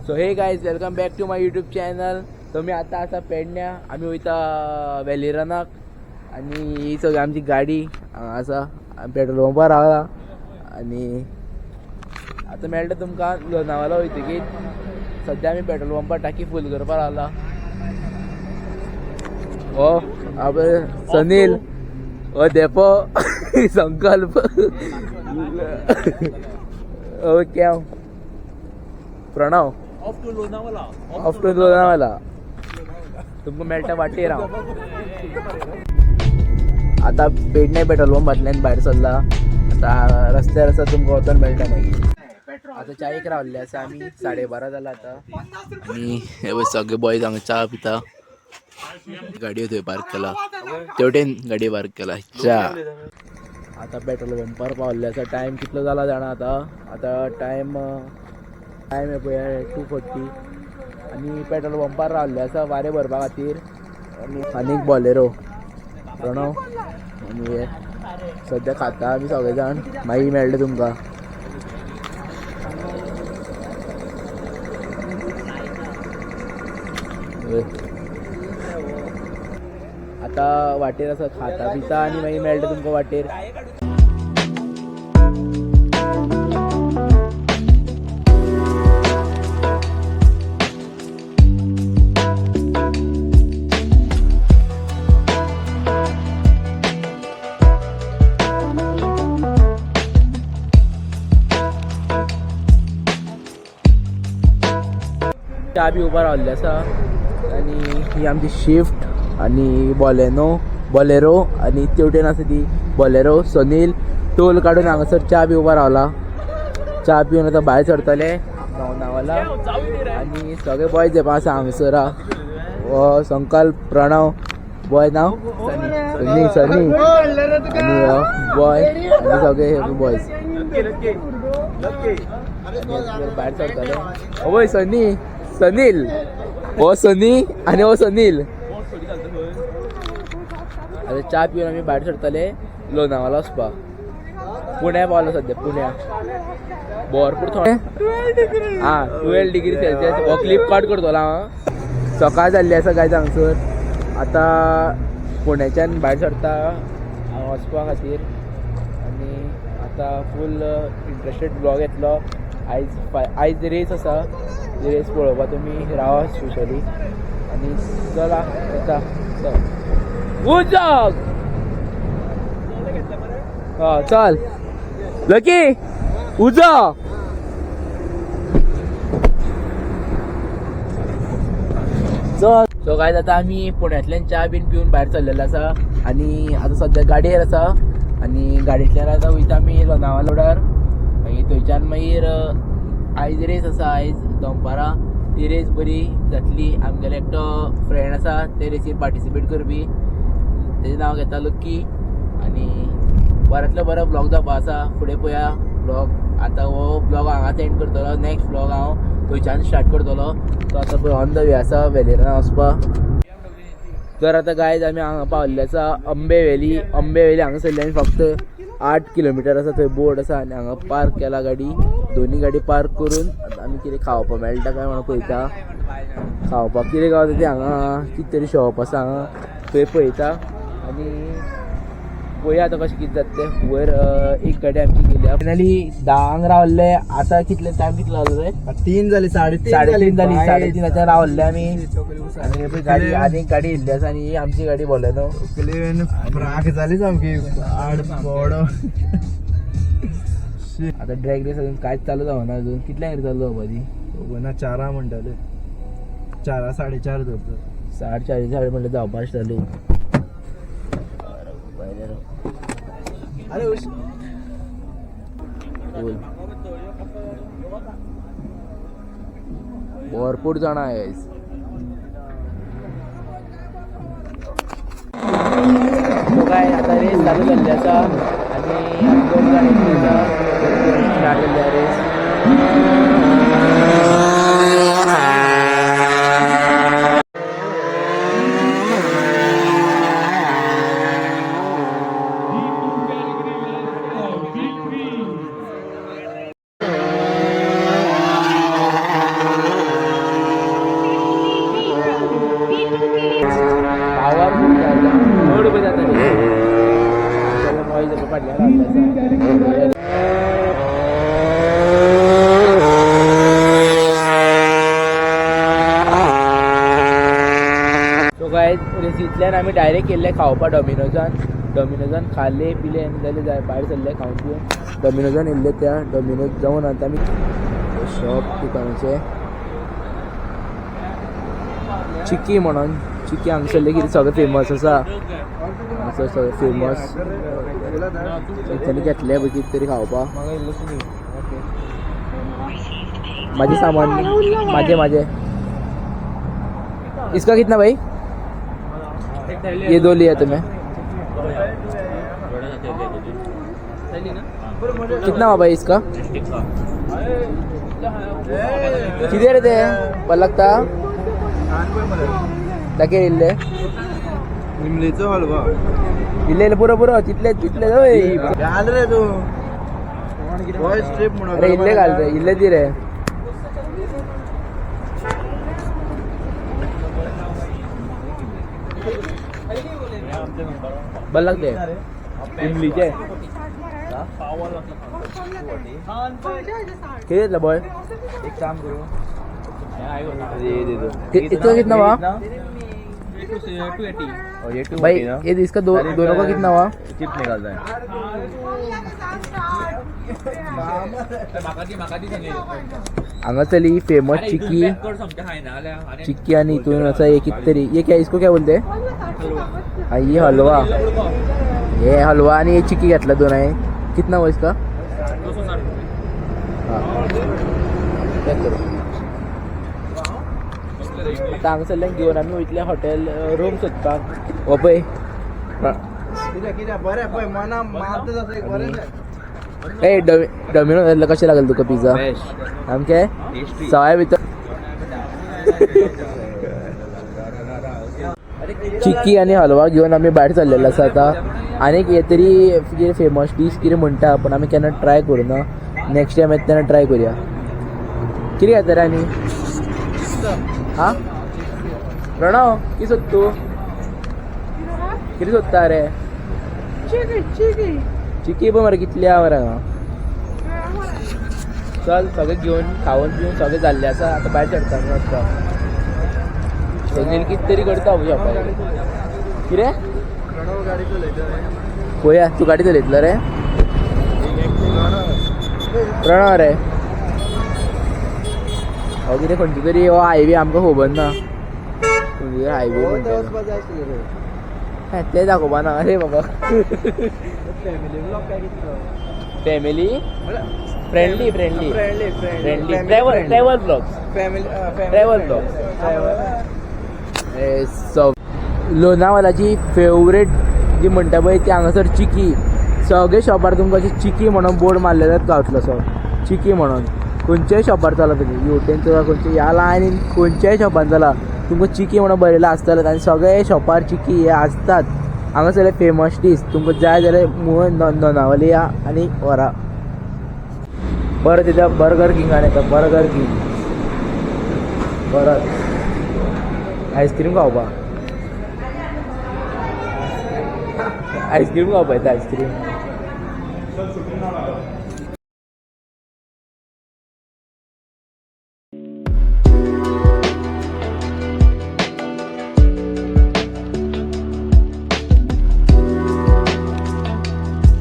So hey guys welcome back to my YouTube channel. So मी आता असा पेडण्या आम्ही वयता वेलिरनाक आणि ही सगळी आमची गाडी असा पेट्रोल पंपार रावला आणि आता मेळटा तुमकां लोणावळा वयतकीर. सध्या आमी पेट्रोल पंपार टाकी फूल करपाक रावला. हो आपण सनील हो देपो Sankalp okay Pranav off to Lonavala तुमकां मेळटा वाटेर हांव. आता पेडणे पेट्रोल पंपांतल्यान भायर सरला. आता रस्त्यार आसा तुमकां वचोन मेळटा मागीर. आता चायेक रावल्ले आसा आमी 12:30 जाला आता आनी हे सगळे बॉयज हांगा च्या पिता. गाडयो थंय पार्क केला तेवटेन गाडी पार्क केला च्या. आता पेट्रोल पंपार पावल्ले आसा. टायम कितलो जाला जाणा आता टायम आहे पळय 2:40 आणि पेट्रोल पंपार रावल्ले आसा वारे भरपा खातीर. आनीक बॉलेरो प्रणव आनी हे सद्या खाता आमी सगळे जाण. मागीर मेळटा तुमकां. आता वाटेर आसा खाता पिता आनी मागीर मेळटा तुमकां वाटेर. च्या बी उबा रावल्ले आसा आनी ही आमची शिफ्ट आनी बॉलेरो आनी तेवटेन आसा ती बॉलेरो. सनील टोल काडून हांगासर च्या बी उबा रावला. च्या पिवन आतां भायर सरतले लोणावळा आनी सगळे बॉयज जेवपा आसा हांगासर. हो संकल्प प्रणव बॉय नांव सनी आनी बॉय आनी सगळे बॉयज भायर सरतले. वय सनील हो सनी आनी हो सनील. आता च्या पिवन आमी भायर सरतले लोणावळा वचपाक. पुण्या पावलो सद्या पुण्या भरपूर थोडे 12 डिग्री सेल्सियस. हो क्लिप कट करतलो हांव. सकाळ जाल्ली आसा गायज हांगसर. आता पुण्याच्यान भायर सरता हांव वचपा खातीर आनी आता फूल इंट्रस्टेड ब्लॉग येतलो. आयज रेस आसा. ती रेस पळोवपा तुमी रावा स्पेशली आनी चला येता उजक. चल लकी उजा. सो गायज आता आमी पुण्यातल्यान च्या बीन पिवन भायर सरलेलो आसा आनी आता सद्या गाडयेर आसा आनी गाडयेंतल्यान आता वयता आमी लोणावळा रोडार. मागीर थंयच्यान मागीर आयज रेस आसा. आयज दनपारां ती रेस बरी जातली. आमगेलो एकटो फ्रेंड आसा ते रेसीर पार्टिसिपेट करपी. तेजें नांव घेता लक्की आनी बऱ्यांतलो बरो ब्लॉग जावपा आसा. फुडें पळया ब्लॉग. आतां हो ब्लॉग हांगाच एंड करतलो. नेक्स्ट ब्लॉग हांव थंयच्यान स्टार्ट करतलो. तो आतां पळय ऑन द वे आसा वेलिरना वचपाक. तर आतां गायज आमी हांगा पावल्ले आसा अंबे वेली हांगासरल्यान फक्त 8 किलोमिटर आसा. थंय बोर्ड आसा आनी हांगा पार्क केला गाडी. दोनी गाडी पार्क करून आमी कितें खावपा मेळटा काय म्हणून पळयता. खावपाक कितें गावता तें हांगा कितें तरी शॉप आसा हांगा थंय पळयता आनी पळया आतां कशें कितें जाता तें. वयर एक गाडी आमची गेली. फायनली 10 रावल्ले. आतां कितले टायम कितलो जालो रे? 3 जाली 3:30 जाली. 3:30 रावल्ले आमी आनी पळय गाडी आनी एक गाडी येयल्ली आसा आनी ही आमची गाडी बोलेनो. राख जाली सामकी आड पडो. आता ड्रॅग रेस अजून कांयच चालू जावना. अजून कितल्यांक चालू जावपा ती? 4 म्हणटाले. 4 4:30 धरता. 4:30 म्हणल्यार जावपा चालू. अरे भरपूर जाण आहे. काय आता रेस चालू जाल्ली आसा आनी 2 गाडी स्टार्ट जाल्ली रेस. इतल्यान आमी डायरेक्ट गेल्ले खावपा डॉमिनोजान खाल्ले पिले आनी जाले जाय भायर सरले खावन पिवन डॉमिनोजान येयल्ले त्या डॉमिनोज जावन आतां आमी शॉप दुकानाचे चिकी म्हणून चिकी हांगसरले कितें सगळें फेमस आसा हांगसर सगळें फेमस तेंच्यांनी घेतले पळय कितें तरी खावपाक माझे सामान माझे इसका कितना भाई ये 2 लिया तुम्हें कितना हुआ भाई इसका किती रे ते पलकता दाखे इल्ले निमलेचो हलवा इल्ले पुरो तितले घाल रे तू बॉयज ट्रिप म्हणून अरे इल्ले घाल रे इल्ले दी रे बरं लागते इमलीचे किती घेतलं बॉय एक काम करू इतना कितना हुआ भाई ये इसका दोनों का कितना हुआ चिप निकालता है हांगासरली फेमस चिक्की आणि इथून असं एक तरी ये क्या इसको क्या बोलते हाँ ये हलवा आणि ये चिक्की घेतला दोन आहे कितना हुआ इसका आता हांगासरल्यान घेवन आमी वयतले हॉटेल रूम सोदपाक हो पळय बरें पळय मना मारता तसं एक बरें ए डॉमिनोज कशें लागल तुका पिझ्झा सामकें सवाय भितर चिक्की आणि हलवा घेवन आमी भायर सरलेलो आसा आतां आनीक हे तरी कितें फेमस डीश कितें म्हणटा पूण आमी केन्ना ट्राय करूना नेक्स्ट टायम येता तेन्ना ट्राय करुया कितें घेता रे आनी हा प्रणव कितें सोद तूं कितें सोदता रे चिकी पळय मरे कितली आहा मरे हांगा चल सगळें घेवन खावन पिवन सगळें जाल्लें आसा आतां भायर सरता आमी वचपाक सुनील कितें तरी करता हांव शॉपार कितें पळया तूं गाडी चलयतलो रे प्रणव रे हो कितें खंयची तरी हो हायवे आमकां खबर ना खंयची हायवे म्हणटा ते दाखोवपा ना अरे बाबा फॅमिली फ्रेंडली ट्रॅव्हल ब्लॉग्स लोनावालाची फेवरेट जी म्हणटा पळय ती हांगासर चिकी सगळे शॉपार तुमकां अशी चिकी म्हणून बोर्ड मारलेलोच गावतलो सो चिकी म्हणून खंयच्याय शॉपार चला तुमी युटेन चला खंयच्या ह्या लायनीन खंयच्याय शॉपार चला तुमकां चिकी म्हणून बरयलें आसतलें आनी सगळे शॉपार चिकी हे आसतात हांगासरले फेमस डीश तुमकां जाय जाल्यार मुळून लोनावले या आनी व्हरा बरें तेच्या बर्गर किंगान येता बर्गर किंग परत आयस्क्रीम खावपाक आयस्क्रीम खावपा येता आयस्क्रीम